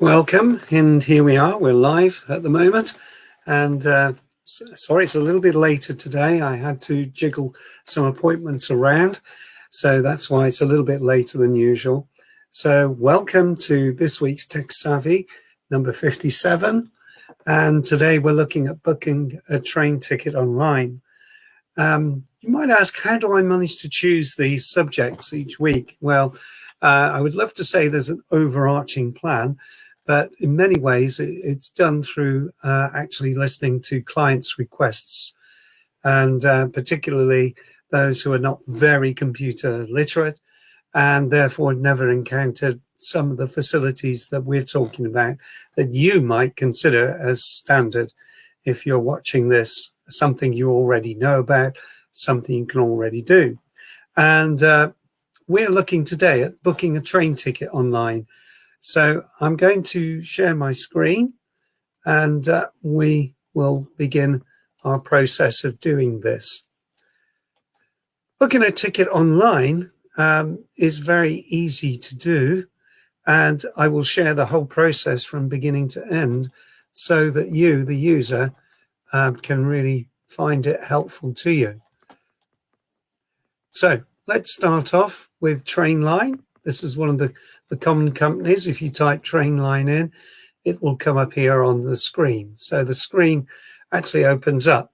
Welcome, and here we are. We're live at the moment, and sorry it's a little bit later today. I had to jiggle some appointments around, so that's why it's a little bit later than usual. So welcome to this week's Tech Savvy number 57, and today we're looking at booking a train ticket online. You might ask, how do I manage to choose these subjects each week? Well, I would love to say there's an overarching plan, but in many ways it's done through actually listening to clients' requests, and particularly those who are not very computer literate and therefore never encountered some of the facilities that we're talking about that you might consider as standard if you're watching this, something you already know about, something you can already do. And we're looking today at booking a train ticket online. So I'm going to share my screen, and we will begin our process of doing this. Booking a ticket online is very easy to do, and I will share the whole process from beginning to end so that you, the user, can really find it helpful to you. So let's start off with Trainline. This is one of the common companies. If you type Trainline in, it will come up here on the screen. So the screen actually opens up.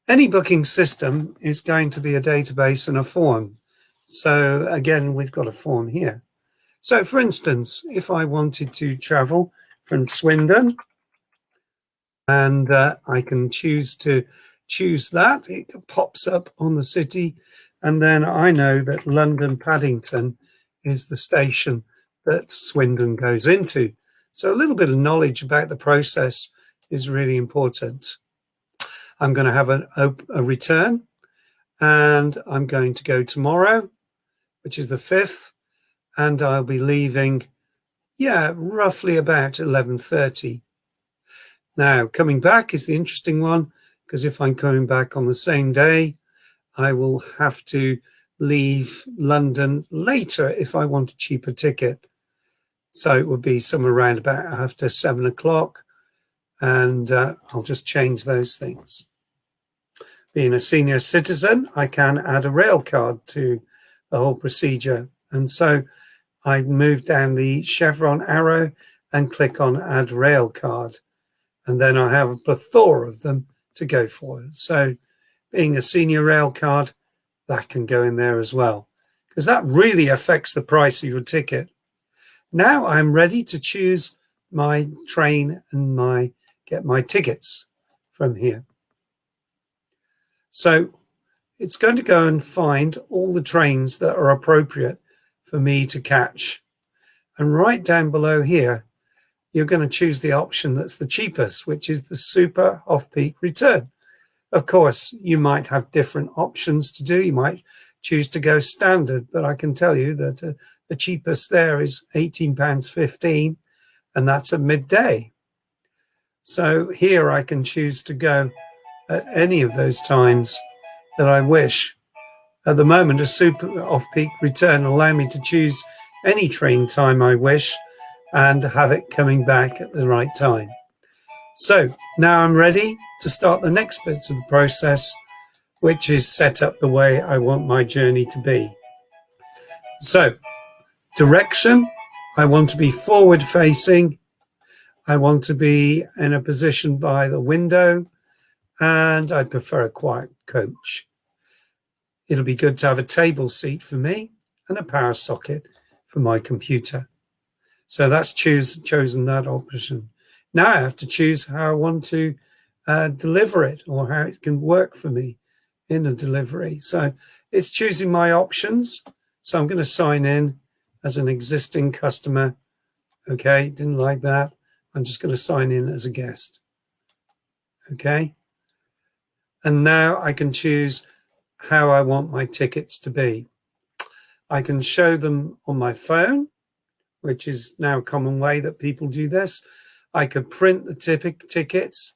Any booking system is going to be a database and a form. So again, we've got a form here. So for instance, if I wanted to travel from Swindon, and I can choose that, it pops up on the city. And then I know that London Paddington is the station that Swindon goes into. So a little bit of knowledge about the process is really important. I'm going to have a return, and I'm going to go tomorrow, which is the 5th, and I'll be leaving, roughly about 11:30. Now, coming back is the interesting one, because if I'm coming back on the same day, I will have to leave London later if I want a cheaper ticket. So it would be somewhere around about after 7 o'clock, and I'll just change those things. Being a senior citizen, I can add a Railcard to the whole procedure. And so I move down the chevron arrow and click on Add Railcard. And then I have a plethora of them to go for. So being a senior Railcard, that can go in there as well, because that really affects the price of your ticket. Now I'm ready to choose my train and get my tickets from here. So it's going to go and find all the trains that are appropriate for me to catch. And right down below here, you're going to choose the option that's the cheapest, which is the super off-peak return. Of course, you might have different options to do. You might choose to go standard, but I can tell you that the cheapest there is £18.15, and that's at midday. So here I can choose to go at any of those times that I wish. At the moment, a super off-peak return will allow me to choose any train time I wish and have it coming back at the right time. So now I'm ready to start the next bits of the process, which is set up the way I want my journey to be. So direction, I want to be forward facing. I want to be in a position by the window, and I prefer a quiet coach. It'll be good to have a table seat for me and a power socket for my computer. So that's chosen that option. Now I have to choose how I want to deliver it, or how it can work for me in a delivery. So it's choosing my options. So I'm going to sign in as an existing customer. Okay, didn't like that. I'm just going to sign in as a guest. Okay. And now I can choose how I want my tickets to be. I can show them on my phone, which is now a common way that people do this. I could print the tickets.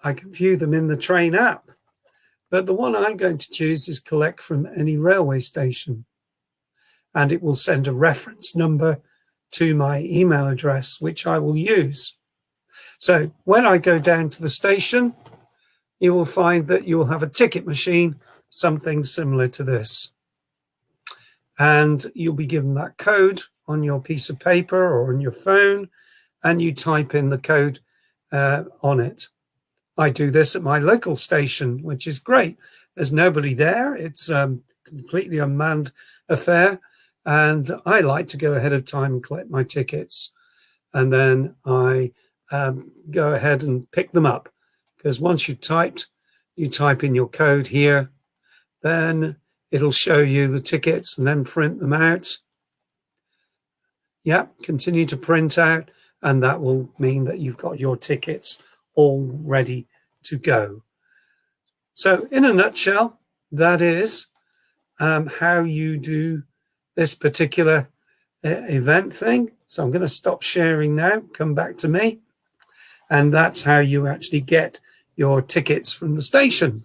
I can view them in the train app. But the one I'm going to choose is collect from any railway station. And it will send a reference number to my email address, which I will use. So when I go down to the station, you will find that you will have a ticket machine, something similar to this. And you'll be given that code on your piece of paper or on your phone, and you type in the code on it. I do this at my local station, which is great. There's nobody there. It's completely unmanned affair. And I like to go ahead of time and collect my tickets. And then I go ahead and pick them up. Because once you type in your code here, then it'll show you the tickets and then print them out. Yep, continue to print out. And that will mean that you've got your tickets all ready to go. So in a nutshell, that is how you do this particular event thing. So I'm going to stop sharing now, come back to me. And that's how you actually get your tickets from the station.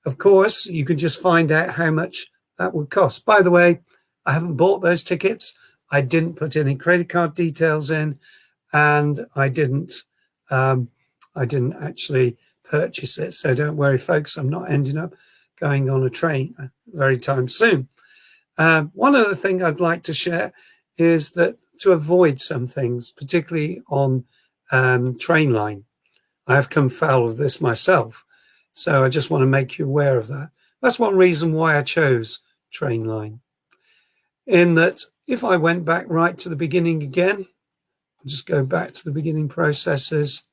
Of course, you can just find out how much that would cost. By the way, I haven't bought those tickets. I didn't put any credit card details in, and I didn't actually purchase it. So don't worry, folks. I'm not ending up going on a train very time soon. One other thing I'd like to share is that to avoid some things, particularly on Trainline, I have come foul of this myself. So I just want to make you aware of that. That's one reason why I chose Trainline. In that, if I went back right to the beginning again, I'll just go back to the beginning processes.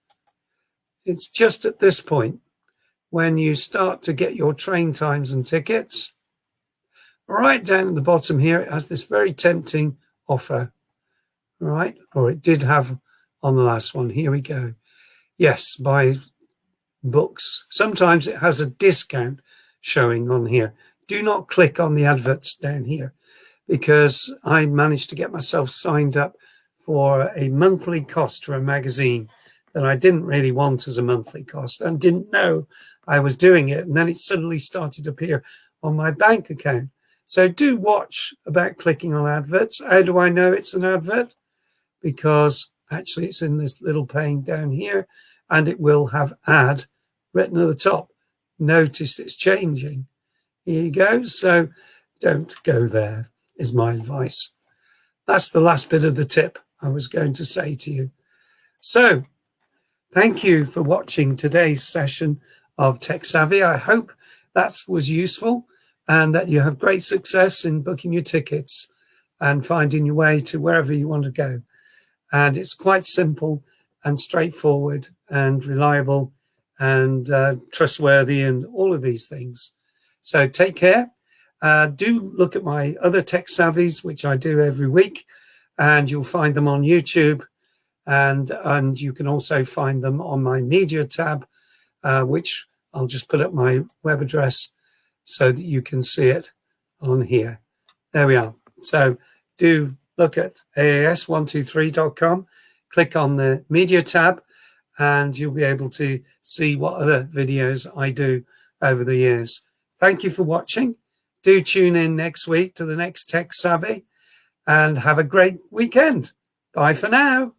It's just at this point when you start to get your train times and tickets. Right down at the bottom here, it has this very tempting offer, right? Or it did have on the last one. Here we go. Yes, buy books. Sometimes it has a discount showing on here. Do not click on the adverts down here, because I managed to get myself signed up for a monthly cost for a magazine that I didn't really want as a monthly cost and didn't know I was doing it. And then it suddenly started to appear on my bank account. So do watch about clicking on adverts. How do I know it's an advert? Because actually it's in this little pane down here, and it will have ad written at the top. Notice it's changing. Here you go. So don't go there, is my advice. That's the last bit of the tip I was going to say to you. So thank you for watching today's session of Techsavvy. I hope that was useful and that you have great success in booking your tickets and finding your way to wherever you want to go. And it's quite simple and straightforward and reliable and trustworthy and all of these things. So take care. Do look at my other Tech Savvies, which I do every week, and you'll find them on YouTube. And you can also find them on my media tab, which I'll just put up my web address so that you can see it on here. There we are. So do look at aas123.com, click on the media tab, and you'll be able to see what other videos I do over the years. Thank you for watching. Do tune in next week to the next Tech Savvy and have a great weekend. Bye for now.